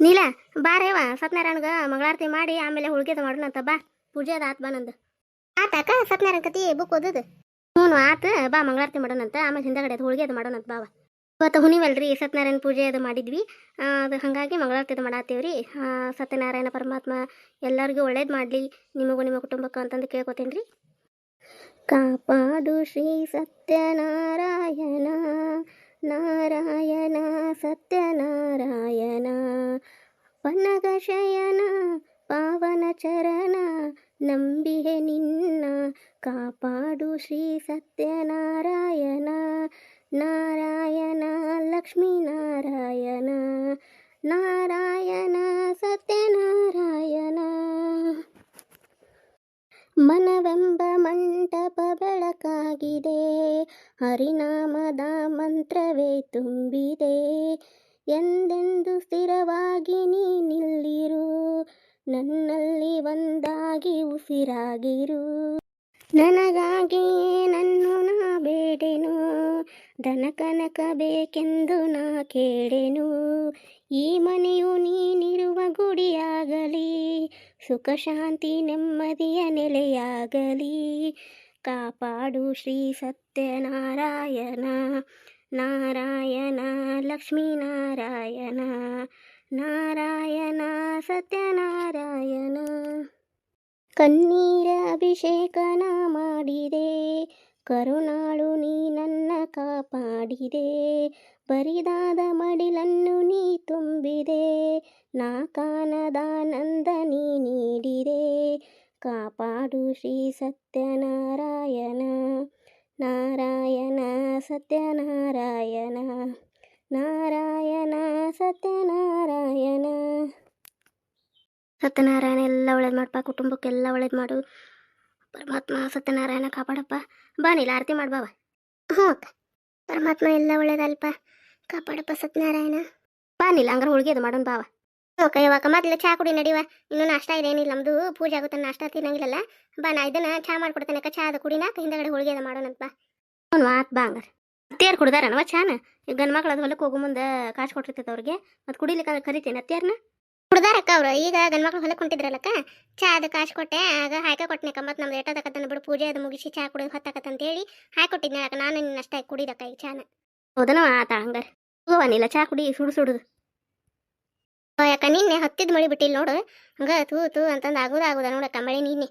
ನೀಲ ಬಾರೇವ ಸತ್ಯನಾರಾಯಣಗ ಮಂಗಳಾರತಿ ಮಾಡಿ ಆಮೇಲೆ ಹುಳ್ಗೆದ ಮಾಡೋಣಂತ ಬಾ. ಪೂಜೆ ಅದ ಆತ್ ಬಾ ನಂದು. ಆತಾಕ ಸತ್ಯನಾರಾಯಣ ಕತಿ ಬುಕ್ ಓದದು. ಹ್ಞೂ ಆತ ಬಾ ಮಂಗಳಾರತಿ ಮಾಡೋಣಂತ ಆಮೇಲೆ ಹಿಂದಗಡೆ ಅದು ಹುಳ್ಗೆ ಅದು ಮಾಡೋಣಂತ ಬಾವ. ಇವತ್ತು ಹುಣಿವಲ್ರಿ ಸತ್ಯನಾರಾಯಣ ಪೂಜೆ ಅದು ಮಾಡಿದ್ವಿ. ಅದು ಹಾಗಾಗಿ ಮಂಗಳಾರತಿ ಅದು ಮಾಡಾತ್ತೀವ್ರಿ. ಸತ್ಯನಾರಾಯಣ ಪರಮಾತ್ಮ ಎಲ್ಲರಿಗೂ ಒಳ್ಳೇದು ಮಾಡಲಿ, ನಿಮಗೂ ನಿಮ್ಮ ಕುಟುಂಬಕ್ಕೆ ಅಂತಂದು ಕೇಳ್ಕೊತೀನಿ ರೀ. ಕಾಪಾಡು ಶ್ರೀ ಸತ್ಯನಾರಾಯಣ ನಾರಾಯಣ ಸತ್ಯನಾರಾಯಣ ಪನ್ನಗಶಯನ ಪಾವನ ಚರಣ ನಂಬಿಹೆ ನಿನ್ನ. ಕಾಪಾಡು ಶ್ರೀ ಸತ್ಯನಾರಾಯಣ ನಾರಾಯಣ ಲಕ್ಷ್ಮೀ ನಾರಾಯಣ ನಾರಾಯಣ ಸತ್ಯನಾರಾಯಣ. ಮನವೆಂಬ ಮಂಟಪ ಬೆಳಕಾಗಿದೆ, ಹರಿನಾಮದ ಮಂತ್ರವೇ ತುಂಬಿದೆ. ಎಂದೆಂದು ಸ್ಥಿರವಾಗಿ ನೀ ನಿಲ್ಲಿರು, ನನ್ನಲ್ಲಿ ಒಂದಾಗಿ ಉಸಿರಾಗಿರು. ನನಗಾಗಿಯೇ ನನ್ನು ನಾ ಬೇಡೆನು, ಧನ ಕನಕ ಬೇಕೆಂದು ನಾ ಕೇಳೆನು. ಈ ಮನೆಯು ನೀನಿರುವ ಗುಡಿಯಾಗಲಿ, ಸುಖ ಶಾಂತಿ ನೆಮ್ಮದಿಯ ನೆಲೆಯಾಗಲಿ. ಕಾಪಾಡು ಶ್ರೀ ಸತ್ಯನಾರಾಯಣ ನಾರಾಯಣ ಲಕ್ಷ್ಮೀ ನಾರಾಯಣ ನಾರಾಯಣ ಸತ್ಯನಾರಾಯಣ. ಕಣ್ಣೀರ ಅಭಿಷೇಕನ ಮಾಡಿದೆ, ಕರುಣಾಳು ನೀ ನನ್ನ ಕಾಪಾಡಿದೆ. ಬರಿದಾದ ಮಡಿಲನ್ನು ನೀ ತುಂಬಿದೆ, ನಾ ಕಾನದಾನಂದ ನೀ ನೀಡಿದೆ. ಕಾಪಾಡು ಶ್ರೀ ಸತ್ಯನಾರಾಯಣ ನಾರಾಯಣ ಸತ್ಯನಾರಾಯಣ ನಾರಾಯಣ ಸತ್ಯನಾರಾಯಣ. ಸತ್ಯನಾರಾಯಣ ಎಲ್ಲ ಒಳ್ಳೇದು ಮಾಡಪ್ಪ, ಕುಟುಂಬಕ್ಕೆಲ್ಲ ಒಳ್ಳೇದು ಮಾಡು ಪರಮಾತ್ಮ. ಸತ್ಯನಾರಾಯಣ ಕಾಪಾಡಪ್ಪ. ಬಾ ನೀಲ ಆರತಿ ಮಾಡ್ಬಾವ. ಹ್ಞೂ ಅಕ್ಕ, ಪರಮಾತ್ಮ ಎಲ್ಲ ಒಳ್ಳೇದಲ್ಪ, ಕಾಪಾಡಪ್ಪ ಸತ್ಯನಾರಾಯಣ. ಬಾ ನೀಲ ಹಂಗಾರೆ ಹುಳ್ಗೆ ಅದು ಮಾಡೋಣ ಬಾವ. ಓಕೆ ಇವಾಗ ಮೊದಲು ಚಹಾ ಕುಡಿ ನಡಿವ, ಇನ್ನೂ ನಾಷ್ಟ ಇದೆ ಏನಿಲ್ಲ, ನಮ್ಮದು ಪೂಜೆ ಆಗುತ್ತೆ, ನಾಷ್ಟ ತಿನ್ನಂಗಿಲ್ಲಲ್ಲ. ಬಾ ನಾ ಇದನ್ನ ಚಹಾ ಮಾಡ್ಕೊಡ್ತೇನೆ ಅಕ್ಕ, ಚಹಾ ಅದು ಕುಡಿನಾಕ ಹಿಂದಗಡೆ ಹುಳ್ಗೆ ಅದು ಮಾಡೋಣಂತ ಬಾ. ಹ್ಞೂ ಆತ್ ಬಾ ಹಂಗಾರೆ. ಅತ್ತಿಯಾರು ಕುಡ್ದಾರನವ ಚಾನ? ಈಗ ಗಂಡು ಮಕ್ಳು ಅದು ಹೊಲಕ್ಕೆ ಹೋಗೋ ಮುಂದೆ ಕಾಸು ಕೊಟ್ಟಿರ್ತೈತೆ ಅವ್ರಿಗೆ, ಮತ್ತು ಕುಡಿಲಿಕ್ಕೆ ಕರಿತೇನೆ ಅತ್ತಿಯಾರನ್ನ. ಕುಡ್ದಾರಕ್ಕ ಅವ್ರು, ಈಗ ಗಂಡು ಮಕ್ಳು ಹೊಲಕ್ಕೆ ಹೊಂಟಿದ್ರಲ್ಲಕ್ಕ, ಚಹಾ ಅದು ಕಾಸು ಕೊಟ್ಟೆ, ಆಗ ಹಾಕ ಕೊಟ್ಟನೆಕ್ಕ. ಮತ್ತು ನಮ್ದು ಎಟ್ಟದಕ್ಕತ್ತನ ಬಿಡು ಪೂಜೆ ಅದು ಮುಗಿಸಿ ಚಹಾ ಕುಡಿದು ಹೊತ್ತಾಕತ್ತಂತೇಳಿ ಹಾಕೊಟ್ಟಿದ್ನೆ ಅಕ್ಕ. ನಾನು ನಿನ್ನ ಅಷ್ಟ ಕುಡಿದಕ್ಕ ಈಗ ಚಾನ. ಹೌದನವ ಆತ ಹಂಗಾರೆ. ಹೋಗವನಿಲ್ಲ ಚಹಾ ಕುಡಿ ಸುಡು ಸುಡುದು. ಯಾಕ ನಿನ್ನೆ ಹತ್ತಿದ ಮಳಿ ಬಿಟ್ಟಿಲ್ಲ ನೋಡು, ಹಂಗ ತೂ ತೂ ಅಂತಂದು ಆಗುದ ನೋಡಕ್ಕ ಮಳೆ ನಿನ್ನೆ.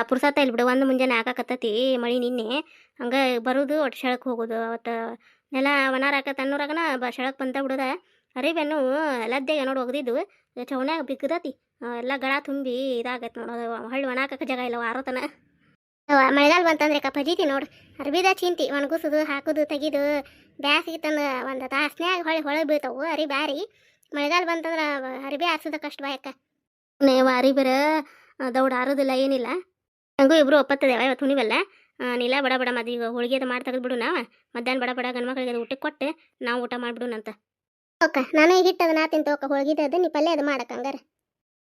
ಪುರ್ಸತ್ತ ಇಲ್ಲಿ ಬಿಡು, ಒಂದು ಮುಂಜಾನೆ ಹಾಕಾಕತ್ತತಿ ಮಳಿ ನಿನ್ನೆ. ಹಂಗೆ ಬರೋದು ಒಟ್ಟು ಶೆಳಕ್ಕೆ ಹೋಗೋದು. ಅವತ್ತು ನೆಲ ಒಣಾರಾಕ ತಣ್ಣೂರಾಗನ ಶೆಳಕ್ಕೆ ಬಂತ ಬಿಡೋದ. ಅರಿಬೇನು ಲದ್ದೆಗೆ ನೋಡಿ ಒಗ್ದಿದ್ದು ಚೌನ್ಯಾಗ ಬಿಕ್ಕದತಿ, ಎಲ್ಲ ಗಳ ತುಂಬಿ ಇದಾಗತ್ತೆ ನೋಡೋದು. ಹಳ್ಳಿ ಒಣಾಕಕ್ಕೆ ಜಾಗ ಇಲ್ಲ ಆರೋತನ. ಮಳೆಗಾಲ ಬಂತಂದ್ರೆ ಅಕ್ಕ ಪಜೀತಿ ನೋಡು, ಅರ್ಬಿದ ಚಿಂತಿ ಒಣಗಿಸೋದು ಹಾಕೋದು ತೆಗಿದು. ಬ್ಯಾಸಿಗೆ ತಂದು ಒಂದು ತಾಸ್ನ್ಯಾಗ ಹೊಳೆ ಬೀಳ್ತಾವು ಅರಿ ಬ್ಯಾರಿ. ಮಳೆಗಾಲ ಬಂತಂದ್ರೆ ಅರಿಬಿ ಆರ್ಸೋದ ಕಷ್ಟ ಬಾಯಕ್ಕ. ಅರಿ ಬೇರೆ ದೌಡ್ ಆರೋದಿಲ್ಲ ಏನಿಲ್ಲ. ಹಂಗೂ ಇಬ್ರು ಒಪ್ಪತ್ತದೇವ ಇವತ್ತು ಹುಣಿವಲ್ಲ. ನೀಲ ಬಡ ಬಡ ಮದ್ದು ಈಗ ಹೋಳಿಗೆ ಅದು ಮಾಡಿ ತೆಗೆದ್ಬಿಡು. ನಾವು ಮಧ್ಯಾಹ್ನ ಬಡ ಬಡ ಗಂಡು ಮಕ್ಕಳಿಗೆ ಅದು ಊಟಕ್ಕೆ ಕೊಟ್ಟು ನಾವು ಊಟ ಮಾಡಿಬಿಡುನಂತ. ಓಕೆ ನಾನು ಈಗ ಹಿಟ್ಟು ಅದನ್ನ ತಿಂತ ಹೋಳಿಗೆ ಅದು ನೀ ಪಲ್ಯ ಅದು ಮಾಡಕ್ಕೆ ಹಂಗಾರೆ.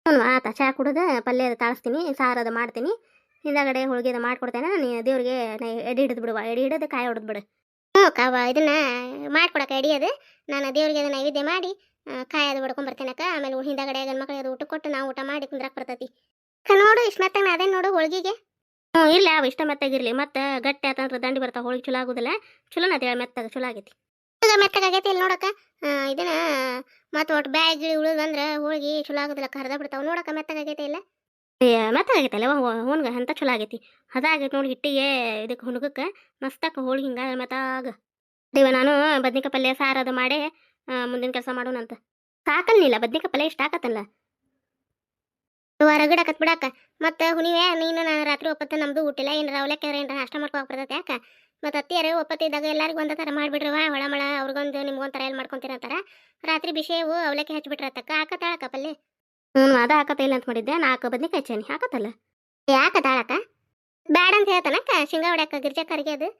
ಹ್ಞೂ ಆತ ಚಹಾ ಕುಡಿದು ಪಲ್ಯ ಅದು ತಾಳಿಸ್ತೀನಿ, ಸಾರು ಅದು ಮಾಡ್ತೀನಿ. ಹಿಂದಗಡೆ ಹೋಳಿಗೆ ಅದು ಮಾಡಿಕೊಡ್ತೇನೆ. ನೀ ದೇವ್ರಿಗೆ ಎಡೆ ಹಿಡಿದು ಬಿಡುವ, ಎಡೆ ಹಿಡಿದು ಕಾಯಿ ಹೊಡೆದು ಬಿಡು. ಹ್ಞೂ ಕವ ಇದನ್ನ ಮಾಡ್ಕೊಡಕ್ಕೆ ಎಡಿಯೋದು. ನಾನು ದೇವ್ರಿಗೆ ಅದು ನೈವೇದ್ಯ ಮಾಡಿ ಕಾಯಿ ಅದು ಬಡ್ಕೊಂಬರ್ತೇನಕ್ಕ. ಆಮೇಲೆ ಹಿಂದಗಡೆ ಗಂಡು ಮಕ್ಕಳಿಗೆ ಅದು ಊಟ ಕೊಟ್ಟು ನಾವು ಊಟ ಮಾಡಿ ಕುಂದ್ರಕ್ಕೆ ಬರ್ತೈತಿ. ನೋಡು ಇಷ್ಟು ಮೆತ್ತಾಗ ಅದೇ ನೋಡು ಹೋಳಿಗೆಗೆ. ಹ್ಞೂ ಇಲ್ಲ ಅವು ಇಷ್ಟ ಮೆತ್ತಾಗಿರಲಿ, ಮತ್ತು ಗಟ್ಟಿ ಆತಂದ್ರೆ ದಂಡಿ ಬರ್ತಾವೆ ಹೋಳಿಗೆ ಚಲೋ ಆಗೋದಿಲ್ಲ. ಚಲೋನ ಅದೇಳಿ ಮೆತ್ತಾಗ ಚಲೋ ಆಗೈತಿ. ಈಗ ಮೆತ್ತಗಾಗೈತಿ ಇಲ್ಲಿ ನೋಡಕ್ಕ. ಇದನ್ನ ಮತ್ತು ಒಟ್ಟು ಬ್ಯಾಗ್ ಉಳಿದಂದ್ರೆ ಹೋಳಿಗೆ ಚಲೋ ಆಗೋದಿಲ್ಲ, ಕರ್ದ ಬಿಡ್ತಾವೆ ನೋಡಕ್ಕ. ಮೆತ್ತಗಾಗೈತೆ ಇಲ್ಲ ಮೆತ್ತಗಾಗೈತಲ್ಲ ಹುಣ್ಗ ಅಂತ ಚಲೋ ಆಗೈತಿ. ಅದಾಗೈತಿ ನೋಡಿ ಹಿಟ್ಟಿಗೆ ಇದಕ್ಕೆ ಹುಣ್ಗಕ್ಕೆ ಮಸ್ತಕ್ಕ ಹೋಳಿಗೆ ಹಿಂಗೆ ಮೆತ್ತಾಗ. ಇವ ನಾನು ಬದ್ನಿಕಾಯಿ ಪಲ್ಯ ಸಾರು ಅದು ಮಾಡಿ ಮುಂದಿನ ಕೆಲಸ ಮಾಡೋಣಂತ. ಸಾಕಲ್ನಿಲ್ಲ ಬದ್ನಿಕಾಯಿ ಪಲ್ಯ ಇಷ್ಟ ಆಕತ್ತಲ್ಲ, ಹೊರಗಡಕತ್ ಬಿಡಾಕ. ಮತ್ತು ಹುಣಿವೆ ನೀನು ನಾನು ರಾತ್ರಿ ಒಪ್ಪತ್ತು ನಮ್ದು ಊಟಿಲ್ಲ, ಏನಾರ ಅವಲಕ್ಕಿ ಏನಾರ ನಾಷ್ಟ ಮಾಡ್ಕೊಳಕ್ಕೆ ಬರ್ತೈತೆ ಯಾಕೆ. ಮತ್ತು ಅತ್ತಿಯಾರು ಒಪ್ಪತ್ತಿದ್ದಾಗ ಎಲ್ಲರಿಗೂ ಒಂದೇ ಥರ ಮಾಡಿಬಿಡ್ರವ, ಹೊಳಮಳ ಅವ್ರಿಗೊಂದು ನಿಮ್ಗೊಂಥರ ಎಲ್ಲಿ ಮಾಡ್ಕೊತೀರಂತಾರ. ರಾತ್ರಿ ಬಿಸಿವು ಅವಲಕ್ಕಿ ಹಚ್ಚಿಬಿಟ್ರತಕ್ಕ ಹಾಕತ್ತಾಳಕ್ಕ ಪಲ್ಯ. ಹ್ಞೂ ಅದ ಹಾಕತ್ತ ಇಲ್ಲ ಅಂತ ಮಾಡಿದ್ದೆ. 4 ಬದ್ನಿಕಾಯಿ ಹಚ್ಚೇನಿ ಹಾಕತ್ತಲ್ಲ. ಯಾಕತ್ತಾಳಕ್ಕ ಬ್ಯಾಡ ಅಂತ ಹೇಳ್ತಾನಕ್ಕ, ಶೇಂಗಾ ಹೊಡ್ಯಾಕ ಗಿರ್ಜಕ್ಕರಿಗೆ ಅದು.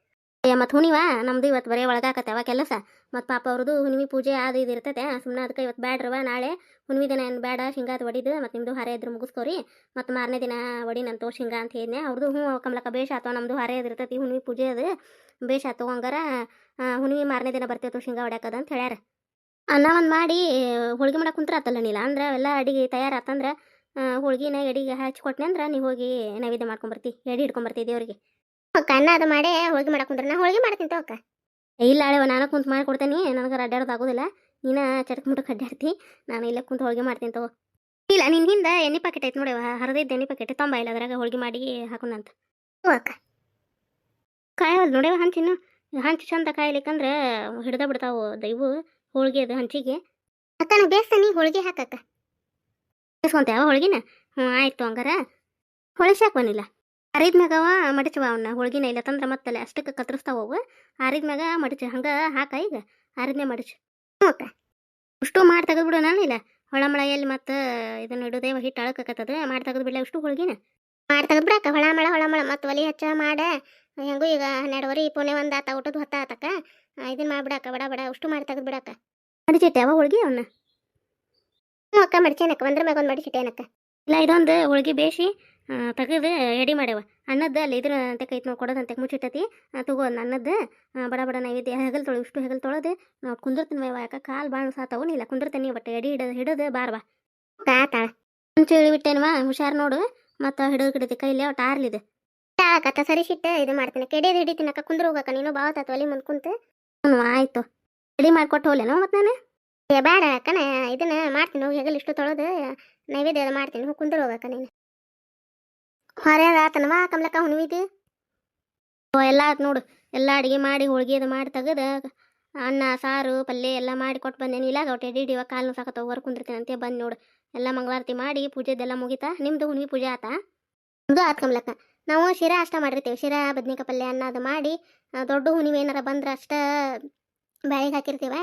ಮತ್ತು ಹುಣಿವ ನಮ್ದು ಇವತ್ತು ಬರೀ ಒಳಗಾಕತ್ತವ ಕೆಲಸ. ಮತ್ತು ಪಾಪ ಅವ್ರದ್ದು ಹುಣ್ಣಿಮೆ ಪೂಜೆ ಅದು ಇದು ಇರ್ತೈತೆ. ಸುಮ್ಮನೆ ಅದಕ್ಕೆ ಇವತ್ತು ಬ್ಯಾಡ್ರವ, ನಾಳೆ ಹುಣ್ಣಿಮೆ ದಿನ ಏನು ಬೇಡ ಶೇಂಗಾದ ಒಡಿದು ಮತ್ತು ನಿಮ್ಮದು ಹರೆ ಇದ್ರೆ ಮುಗಿಸ್ಕೋರಿ. ಮತ್ತು ಮಾರನೇ ದಿನ ಒಡಿನಂತೋ ಶೇಂಗಾ ಅಂತ ಹೇಳಿದ್ನೆ. ಅವ್ರದ್ದು ಹ್ಞೂ ಕಮಲಕ್ಕ ಬೇಷ ಆತವ, ನಮ್ಮದು ಹರೆ ಅದು ಇರ್ತೈತಿ ಹುಣ್ಣಿಮೆ ಪೂಜೆ ಅದು ಬೇಷ ಆತು. ಹಂಗಾರ ಹುಣ್ಣಿಮೆ ಮಾರನೇ ದಿನ ಬರ್ತೇವೆ ಶೇಂಗಾ ಹೊಡ್ಯಾಕದ ಅಂತ ಹೇಳ್ಯಾರ. ಅನ್ನ ಒಂದು ಮಾಡಿ ಹೋಳ್ಗೆ ಮಾಡಕ್ಕೆ ಕುಂತ್ರ ಆತಲ್ಲ ನೀಲ ಅಂದ್ರೆ ಎಲ್ಲ ಅಡಿಗೆ ತಯಾರಾತಂದ್ರೆ ಹೋಳ್ಗಿನ ಎಡಿಗೆ ಹಚ್ಕೊಟ್ನೆ ಅಂದ್ರೆ ನೀವು ಹೋಗಿ ನೈವೇದ್ಯ ಮಾಡ್ಕೊಂಬರ್ತಿ ಎಡಿ ಹಿಡ್ಕೊಂಬರ್ತಿ ದೇವ್ರಿಗೆ. ಅಕ್ಕ ಅನ್ನ ಅದು ಮಾಡಿ ಹೋಳ್ಗೆ ಮಾಡಕ್ಕೆ ಕುಂದ್ರೆ ನಾ ಹೋಳ್ಗೆ ಮಾಡ್ತೀನಿ ತೋ ಅಕ್ಕ. ಇಲ್ಲ ಅಳೆವ ನಾನು ಕುಂತು ಮಾಡಿಕೊಡ್ತೇನೆ, ನನಗೆ ಅಡ್ಡಾಡೋದು ಆಗೋದಿಲ್ಲ. ನೀನು ಚಟಕ್ ಮುಟಕ್ಕೆ ಅಡ್ಡಾಡ್ತಿ, ನಾನು ಇಲ್ಲೇ ಕುಂತು ಹೋಳ್ಗೆ ಮಾಡ್ತೀನಿ ತಗೋ. ಇಲ್ಲ ನಿನ್ನ ಹಿಂದೆ ಎಣ್ಣೆ ಪ್ಯಾಕೆಟ್ ಐತೆ ನೋಡಿ, ಹರಿದಿದ್ದ ಎಣ್ಣೆ ಪ್ಯಾಕೆಟ್ ತೊಂಬ ಇಲ್ಲ ಅದ್ರಾಗ ಹೋಳ್ಗೆ ಮಾಡಿ ಹಾಕೋಣಂತ. ಹ್ಞೂ ಅಕ್ಕ. ಕಾಯವಲ್ಲ ನೋಡ್ಯವ ಹಂಚಿನ್ನು ಹಂಚಿ ಚಂದ ಕಾಯ್ಲಿಕ್ಕಂದ್ರೆ ಹಿಡ್ದ ಬಿಡ್ತಾವು ಇವು ಹೋಳ್ಗೆ ಅದು ಹಂಚಿಗೆ. ಅಕ್ಕ ನಾ ಬೇಸ್ತಾನಿ ಹೋಳ್ಗೆ ಹಾಕಕ್ಕ. ಬೇಸ್ಕೊಂತೇವ ಹೋಳ್ಗಿನ? ಹ್ಞೂ ಆಯ್ತು ಹಂಗಾರ ಹೊಳಿಸಾಕ್ ಬನ್ನಿಲ್ಲ. ಆರಿದ್ಮ್ಯಾಗವ ಮಡಚವ ಅವನ್ನ ಹೋಳ್ಗಿನ ಇಲ್ಲ ತಂದ್ರೆ ಮತ್ತಲ್ಲ ಅಷ್ಟಕ್ಕೆ ಕತ್ತರಿಸ್ತಾವ. ಆರಿದ್ಮ್ಯಾಗ ಮಡಚ ಹಂಗೆ ಹಾಕ ಈಗ ಆರಿದ್ನೇ ಮಡಚು. ಹ್ಞೂ ಅಕ್ಕ. ಅಷ್ಟು ಮಾಡಿ ತೆಗೆದ್ಬಿಡು ನಾನು ಇಲ್ಲ ಹೊಳಮಳ ಎಲ್ಲಿ ಮತ್ತೆ ಇದನ್ನ ಇಡೋದೇವ ಹಿಟ್ಟು ಅಳಕತ್ತದ ಮಾಡಿ ತೆಗೆದು ಬಿಡಲ ಅಷ್ಟು ಹೋಳ್ಗಿನ ಮಾಡಿ ತೆಗೆದು ಬಿಡಕ್ಕ. ಹೊಳಮಳ ಮತ್ತು ಒಲಿ ಹಚ್ಚ ಮಾಡ ಹೆಂಗೂ ಈಗ 12 ಪೋನೆ ಒಂದು ಆತ ಊಟದ ಹೊತ್ತ ಆತಕ್ಕ. ಇದನ್ನ ಮಾಡಿಬಿಡಕ್ಕ ಬಡ ಅಷ್ಟು ಮಾಡಿ ತೆಗೆದು ಬಿಡಕ್ಕ. ಮಡಿಚಿಟ್ಟೆ ಅವ ಹೋಳ್ಗಿ ಅವನ್ನ? ಹ್ಞೂ ಅಕ್ಕ ಮಡಿಚೇನಕ್ಕ, ಒಂದ್ರ ಮ್ಯಾಗ ಒಂದು ಮಡಿಚಿಟ್ಟೇನಕ್ಕ. ಇಲ್ಲ ಇದೊಂದು ಹೋಳ್ಗಿ ಬೇಯಿಸಿ ತೆಗೆದು ಎಡಿ ಮಾಡ್ಯವ. ಅನ್ನದ್ದು ಅಲ್ಲಿ ಇದ್ರ ಅಂತಕೈತೆ ನಾವು ಕೊಡೋದಂತೆ ಮುಚ್ಚಿಟ್ಟತಿ ತಗೋ ಅನ್ನದ್ದು ಬಡ ನೈವೇದ್ಯ ಹೆಗಲ್ ತೊಳೆ ಇಷ್ಟು ಹೆಗಲ್ ತೊಳೆದು ನಾವು ಕುಂದಿರ್ತೀನಿ ಮೇವ. ಯಾಕೆ ಕಾಲು ಬಾಣ ಸಾತವು ನೀಲ್ಲ ಕುಂದಿರ್ತೀನಿ ಬಟ್ ಎಡಿ ಹಿಡೋದು ಬಾರ್ವಾ ಕಾತಾಳ ಮುಂಚೆ ಇಳಿಬಿಟ್ಟೇನ್ವಾ ಹುಷಾರು ನೋಡು ಮತ್ತು ಹಿಡಿದು ಹಿಡಿತಿ ಕೈಲಿ ಒಟ್ಟು ಆರ್ಲಿದೆ ಕತ್ತ ಸರಿಸಿಟ್ಟು ಇದು ಮಾಡ್ತೀನಿ ಕೆಡಿಯದು ಹಿಡಿತೀನಕ್ಕ. ಕುಂದ್ರ ಹೋಗಕ್ಕ ನೀನು ಬಾವತ್ತ ಒಲಿ ಮುಂದೆ ಕುಂತು. ಹ್ಞೂ ಆಯಿತು ರೆಡಿ ಮಾಡಿಕೊಟ್ಟು ಹೋಗ್ಲೇನೋ ಮತ್ತು ನಾನು ಬೇಡ ಅಕ್ಕನ ಇದನ್ನ ಮಾಡ್ತೀನಿ ಹೋಗಿ ಹೆಗಲ್ ಇಷ್ಟು ತೊಳೆದು ನೈವೇದ್ಯ ಅದು ಮಾಡ್ತೀನಿ ಕುಂದ್ರ ಹೋಗಕ್ಕ ನೀನು. ಹೊರೆಯದ ಆತನವಾ ಕಮ್ಲಕ್ಕ ಹುಣ್ವಿದು ಎಲ್ಲ ಆತು ನೋಡು. ಎಲ್ಲ ಅಡುಗೆ ಮಾಡಿ ಹೋಳ್ಗೆ ಅದು ಮಾಡಿ ತೆಗೆದು ಅನ್ನ ಸಾರು ಪಲ್ಯ ಎಲ್ಲ ಮಾಡಿ ಕೊಟ್ಟು ಬಂದೇನಿ. ಇಲ್ಲ ಒಟ್ಟು ಎಡಿ ಹಿಡಿಯುವ ಕಾಲು ಸಾಕತ್ತ ಹೊರ ಕುಂದಿರ್ತೀನಿ ಅಂತ ಬಂದು ನೋಡು. ಎಲ್ಲ ಮಂಗಳಾರತಿ ಮಾಡಿ ಪೂಜೆದೆಲ್ಲ ಮುಗಿತಾ. ನಿಮ್ಮದು ಹುಣ್ವಿ ಪೂಜೆ ಆತಾ? ನಮ್ಮದು ಆತು ಕಮ್ಲಕ್ಕ. ನಾವು ಶಿರಾ ಅಷ್ಟ ಮಾಡಿರ್ತೀವಿ. ಶಿರಾ ಬದ್ನಿಕಾಯಿ ಪಲ್ಯ ಅನ್ನ ಅದು ಮಾಡಿ ದೊಡ್ಡ ಹುಣ್ವಿ ಏನಾರ ಬಂದ್ರೆ ಅಷ್ಟ ಬ್ಯಾಳಿಗೆ ಹಾಕಿರ್ತೀವ.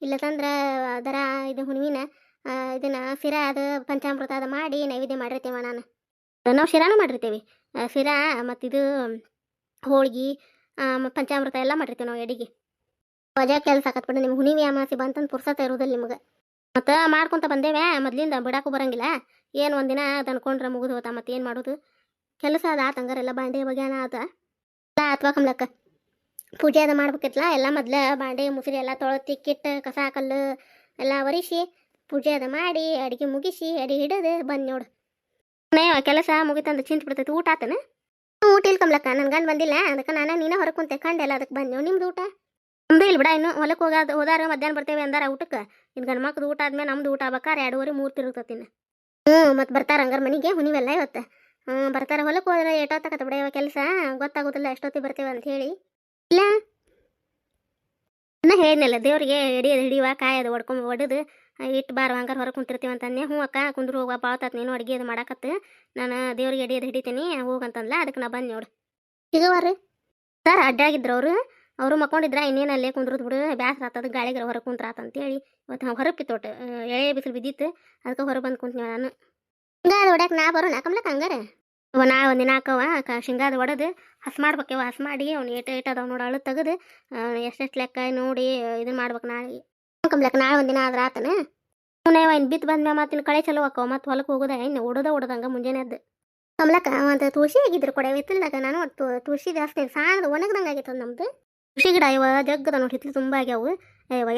ಇಲ್ಲ ತಂದ್ರೆ ದರ ಇದು ಹುಣ್ವಿನ ಇದನ್ನ ಶಿರಾ ಅದು ಪಂಚಾಮೃತ ಅದು ಮಾಡಿ ನೈವೇದ್ಯ ಮಾಡಿರ್ತೀವ. ನಾವು ಶಿರಾನು ಮಾಡಿರ್ತೀವಿ. ಶಿರಾ ಮತ್ತು ಇದು ಹೋಳ್ಗೆ ಪಂಚಾಮೃತ ಎಲ್ಲ ಮಾಡಿರ್ತೀವಿ ನಾವು ಎಡಿಗೆ. ವಜಾ ಕೆಲಸ ಆಕತ್ಬಿಟ್ಟು ನಿಮ್ಗೆ ಹುಣ್ಣಿಮೆ ಅಮಾಸಿ ಬಂತಂದು ಪುರ್ಸತ ಇರೋದಿಲ್ಲ ನಿಮ್ಗೆ. ಮತ್ತು ಮಾಡ್ಕೊತ ಬಂದೇವೆ ಮೊದ್ಲಿಂದ ಬಿಡಾಕು ಬರಂಗಿಲ್ಲ. ಏನು ಒಂದಿನ ತಂದ್ಕೊಂಡ್ರೆ ಮುಗಿದು ಹೋತಾ ಮತ್ತೆ ಏನು ಮಾಡೋದು ಕೆಲಸ ಅದ ಆತಂಗಾರೆಲ್ಲ ಬಾಂಡೆ ಬಗ್ಯಾನ ಆತ ಎಲ್ಲ ಆತ್ವಾ ಕಮ್ಲಕ್ಕ. ಪೂಜೆ ಅದು ಮಾಡ್ಬೇಕಿತ್ತಲ್ಲ ಎಲ್ಲ ಮೊದ್ಲು ಬಾಂಡೆ ಮುಸುರಿ ಎಲ್ಲ ತೊಳೆದು ತಿಕ್ಕಿಟ್ಟು ಕಸ ಕಲ್ಲು ಎಲ್ಲ ಒರೆಸಿ ಪೂಜೆ ಅದು ಮಾಡಿ ಅಡುಗೆ ಮುಗಿಸಿ ಎಡಿ ಹಿಡಿದು ಬಂದು ನೋಡು. ಕೆಲಸ ಮುಗಿತಂದು ಚಿಂತೆ ಬಿಡ್ತೈತಿ. ಊಟ ಆತನ? ಊಟ ಇಲ್ಲ ಕಮ್ಲಕ್ಕ, ನನ್ನ ಗಂಡು ಬಂದಿಲ್ಲ. ಅದಕ್ಕೆ ನಾನು ನೀನು ಹೊರಗೆ ಕುಂತೆ ಕಂಡೆಲ್ಲ ಅದಕ್ಕೆ ಬಂದು ನಿಮ್ದು ಊಟ? ನಮ್ದು ಇಲ್ಲ ಬಿಡ ಇನ್ನು ಹೊಲಕ್ಕೆ ಹೋದಾರ ಮಧ್ಯಾಹ್ನ ಬರ್ತೇವೆ ಅಂದಾರ ಊಟಕ್ಕೆ. ಇನ್ನು ಗಂಡು ಮಕ್ಳದು ಊಟ ಆದ್ಮೇಲೆ ನಮ್ದು ಊಟ ಆಗ್ಬೇಕಾರೆ 2:30-3 ತಿರುಗ್ತತಿನ. ಮತ್ತು ಬರ್ತಾರ ಹಂಗಾರ ಮನೆಗೆ ಹುಣಿವೆಲ್ಲ ಇವತ್ತು. ಬರ್ತಾರೆ ಹೊಲಕ್ಕೆ ಹೋದ್ರೆ ಎಷ್ಟೊತ್ತಾಗತ್ತೆ ಬಿಡ ಕೆಲಸ ಗೊತ್ತಾಗೋದಿಲ್ಲ ಎಷ್ಟೊತ್ತಿಗೆ ಬರ್ತೇವೆ ಅಂತ ಹೇಳಿ. ಇಲ್ಲ ನಾ ಹೇಳಿದ್ನಲ್ಲ ದೇವ್ರಿಗೆ ಎಡಿಯೋದು ಹಿಡಿಯುವ ಕಾಯೋದು ಒಡೆದು ಇಟ್ಟು ಬಾರು ಹಂಗಾರೆ ಹೊರಗೆ ಕುಂತಿರ್ತೀವಿ ಅಂತಂದೆ. ಹ್ಞೂ ಅಕ್ಕ ಕುಂದ್ರು ಹೋಗುವ ಬಾಳ್ತಾತ ನೀನು ಅಡುಗೆ ಅದು ಮಾಡಕತ್ತು ನಾನು ದೇವ್ರಿಗೆ ಎಡಿಯೋದು ಹಿಡಿತೀನಿ ಹೋಗಂತಂದ್ಲ. ಅದಕ್ಕೆ ನಾ ಬಂದು ನೋಡು. ಈಗವಾರ ಸರ್ ಅಡ್ಡಾಗಿದ್ರು ಅವರು ಮಕ್ಕೊಂಡಿದ್ರ ಇನ್ನೇನು ಅಲ್ಲೇ ಕುಂದ್ರದು ಬಿಡು ಬ್ಯಾಸ್ರ ಆತದ ಗಾಳಿಗೆ ಹೊರಗೆ ಕುಂತ್ರ ಅಂತೇಳಿ ಇವತ್ತು ಹೊರಗೆ ಬಿತ್ತೋಟು ಎಳೆ ಬಿಸಿಲು ಬಿದ್ದಿತ್ತು. ಅದಕ್ಕೆ ಹೊರಗೆ ಬಂದು ಕುಂತೀನಿ ನಾನು. ಹಿಂಗಾದ ಹೊಡ್ಯಾಕೆ ನಾ ಬರೋಣ ಕಮ್ಲಕ್ಕ ಹಂಗಾರೆ. ನಾಳೆ ಒಂದಿನ ಹಾಕವ ಶೇಂಗಾದ ಒಡೆದು ಹಸ್ ಮಾಡ್ಬೇಕವ. ಹಸ್ ಮಾಡಿ ಅವ್ನು ಏಟದವ್ ನೋಡಿ ಅಳು ತೆಗೆದು ಎಷ್ಟೆಷ್ಟು ಲೆಕ್ಕ ನೋಡಿ ಇದನ್ನ ಮಾಡ್ಬೇಕು ನಾಳೆ ಕಮ್ಲಕ್ಕ. ನಾಳೆ ಒಂದಿನ ಆದ್ರೆ ಆತನ ಅವನೇವ ಇನ್ನು ಬಿತ್ತು ಬಂದ್ಮ್ಯಾ ಮತ್ತಿನ ಕಳೆ ಚಲೋ ಹಾಕವ ಮತ್ತು ಹೊಲಕ್ಕೆ ಹೋಗೋದ ಇನ್ನು ಓಡೋದಂಗೆ ಮುಂಜಾನೆ ಅದ್ದು ಕಮ್ಲಕ್ಕ. ಒಂದು ತುಳಸಿ ಆಗಿದ್ರು ಕೊಡೆ ಇತ್ತಲ್ದಾಗ ನಾನು ತುಳಸಿ ಜಾಸ್ತಿ ಸಾಣದು ಒಣಗ್ದಂಗೆ ಆಗಿತ್ತು ನಮ್ದು ತುಳಸಿ ಗಿಡ ಇವ ಜಗ್ಗದ ನೋಡಿ ಹಿತ್ಲು ತುಂಬ ಆಗ್ಯಾವು.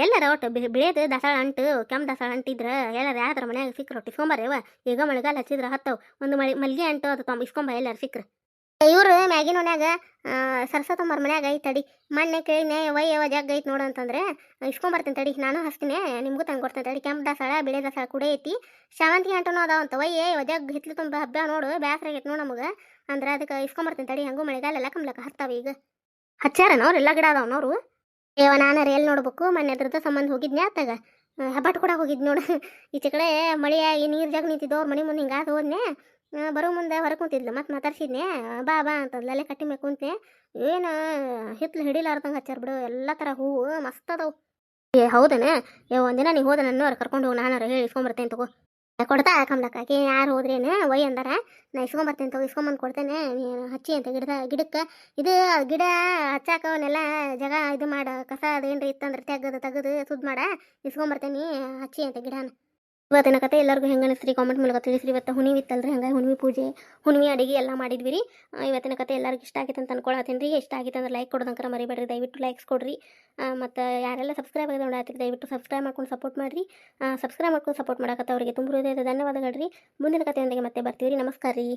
ಎಲ್ಲರ ಒಟ್ಟು ಬೆಳೆದು ದಾಸಾಳ ಅಂಟು ಕೆಂಪು ದಾಸಾಳ ಅಂಟಿದ್ರೆ ಎಲ್ಲಾರು ಯಾವ್ದಾರ ಮನ್ಯಾಗ ಸಿಕ್ಕರು ಒಟ್ಟು ಇಸ್ಕೊಂಬಾರೇವ. ಈಗ ಮಳೆಗಾಲ ಹಚ್ಚಿದ್ರೆ ಹತ್ತವು ಒಂದು ಮಲ್ಲಿಗೆ ಅಂಟು ಅದು ಇಸ್ಕೊಂಬ ಎಲ್ಲಾರು ಸಿಕ್ಕರು. ಇವ್ರು ಮ್ಯಾಗಿನ ಮನ್ಯಾಗ ಸರಸ್ವತಮ್ಮರ ಮನ್ಯಾಗ ಐತೆ ತಡಿ ಮಣ್ಣೆ ಕೇಳಿನೆ ವಯ್ಯವ ಜಗ್ ಐತೆ ನೋಡು ಅಂತಂದ್ರೆ ಇಸ್ಕೊಂಬರ್ತೀನಿ ತಡಿ ನಾನು ಹಸ್ತೀನಿ ನಿಮಗೂ ತಂದು ಕೊಡ್ತೀನಿ ತಡಿ. ಕೆಂಪು ದಾಸಾಳ ಬಿಳೆ ದಾಸಾಳ ಕೂಡ ಐತಿ ಶಾವಂತಿಗೆ ಅಂಟನೂ ಅದಾವಂತ ವಯ್ಯೇ ಜಗ್ ಹಿತ್ಲು ತುಂಬ ಹಬ್ಬ ನೋಡು ಬ್ಯಾಸ್ರ ಆಗೈತೆ ನೋಡು ನಮಗೆ ಅಂದ್ರೆ ಅದಕ್ಕೆ ಇಸ್ಕೊಂಬರ್ತೀನಿ ತಡಿ. ಹಂಗೂ ಮಳೆಗಾಲೆಲ್ಲ ಕಮ್ಲಕ್ಕ ಹತ್ತಾವ ಈಗ ಹಚ್ಚಾರನ ಅವ್ರು ಎಲ್ಲ ಗಿಡ ಅದಾವ ನೋಡು. ನಾನು ಎಲ್ಲಿ ನೋಡ್ಬೇಕು ಮೊನ್ನೆ ಅದ್ರದ್ದು ಸಂಬಂಧ ಹೋಗಿದ್ನಿ ಆತಾಗ ಹಬ್ಬಟ್ಟು ಕೂಡ ಹೋಗಿದ್ದು ನೋಡು. ಈಚೆ ಕಡೆ ಮಳೆಯಾಗಿ ನೀರು ಜಾಗ ನಿಂತಿದ್ದು ಅವ್ರ ಮನೆ ಮುಂದೆ ಹಿಂಗಾದ ಹೋದ್ನೆ ಬರೋ ಮುಂದೆ ಹೊರಗೆ ಕುಂತಿದ್ಲು ಮತ್ತು ಮಾತಾಡ್ಸಿದ್ನೆ ಬಾ ಅಂತಂದ್ಲು. ಅಲ್ಲೇ ಕಟ್ಟಿ ಮೇಲೆ ಕುಂತೆ ಏನು ಹಿತ್ಲು ಹಿಡಿಲಾರ್ದಂಗೆ ಹಚ್ಚಾರ ಬಿಡು ಎಲ್ಲ ಥರ ಹೂವು ಮಸ್ತ್ ಅದಾವು. ಹೌದನ ಒಂದಿನ ನೀವು ಹೋದ ನನ್ನ ಅವ್ರು ಕರ್ಕೊಂಡು ಹೋಗಿ ನಾನು ಹೇಳಿ ಇಸ್ಕೊಂಬರ್ತೇನೆ ತಗೋ. ಕೊಡ್ತಾ ಕಮ್ಲಕ್ಕ ಆಕೆ ಯಾರು ಹೋದ್ರೇನು ಒಯ್ ಅಂದಾರ ನಾ ಇಸ್ಕೊಂಬರ್ತೇನೆ ತಗೋ ಇಸ್ಕೊಂಬಂದು ಕೊಡ್ತೇನೆ ನೀನು ಹಚ್ಚಿ ಅಂತ ಗಿಡಕ್ಕೆ ಇದು ಗಿಡ ಹಚ್ಚಾಕ ಅವನ್ನೆಲ್ಲ ಜಾಗ ಇದು ಮಾಡ ಕಸ ಅದೇನ್ರಿ ಇತ್ತಂದ್ರೆ ತೆಗೆದು ಸುದ್ದು ಮಾಡ ಇಸ್ಕೊಂಬರ್ತೇನೆ ಹಚ್ಚಿ ಅಂತ ಗಿಡನ. ಇವತ್ತಿನ ಕತೆ ಎಲ್ಲರಿಗೂ ಹೆಂಗೆ ಅನಿಸ್ರಿ ಕಾಮೆಂಟ್ ಮೂಲಕ ತಿಳಿಸ್ರಿ. ಇವತ್ತು ಹುಣ್ಣಿಮೆ ಇತ್ತಲ್ರಿ, ಹಂಗಾಗಿ ಹುಣ್ಣಿಮೆ ಪೂಜೆ ಹುಣ್ಣಿಮೆ ಅಡುಗೆ ಎಲ್ಲ ಮಾಡಿದ್ವಿ ರೀ. ಇವತ್ತಿನ ಕತೆ ಎಲ್ಲರಿಗೂ ಇಷ್ಟ ಆಗಿತ್ತು ಅಂತ ಅನ್ಕೊಳತ್ತೀನಿ ರೀ. ಇಷ್ಟ ಆಗಿತ್ತು ಅಂದ್ರೆ ಲೈಕ್ ಕೊಡೋದಂಕರ ಮರಿಬೇಡ್ರಿ, ದಯವಿಟ್ಟು ಲೈಕ್ಸ್ ಕೊಡ್ರಿ. ಮತ್ತು ಯಾರೆಲ್ಲ ಸಬ್ಸ್ಕ್ರೈಬ್ ಆಗಿದೆ ನೋಡತ್ತೀರಿ ದಯವಿಟ್ಟು ಸಬ್ಸ್ಕ್ರೈಬ್ ಮಾಡ್ಕೊಂಡು ಸಪೋರ್ಟ್ ಮಾಡಿರಿ. ಸಬ್ಸ್ಕ್ರೈಬ್ ಮಾಡ್ಕೊಂಡು ಸಪೋರ್ಟ್ ಮಾಡಕತ್ತವರಿಗೆ ತುಂಬ ಹೃದಯದ ಧನ್ಯವಾದಗಳು ರೀ. ಮುಂದಿನ ಕತೆಯೊಂದಿಗೆ ಮತ್ತೆ ಬರ್ತೀವಿ ರೀ. ನಮಸ್ಕಾರ ರೀ.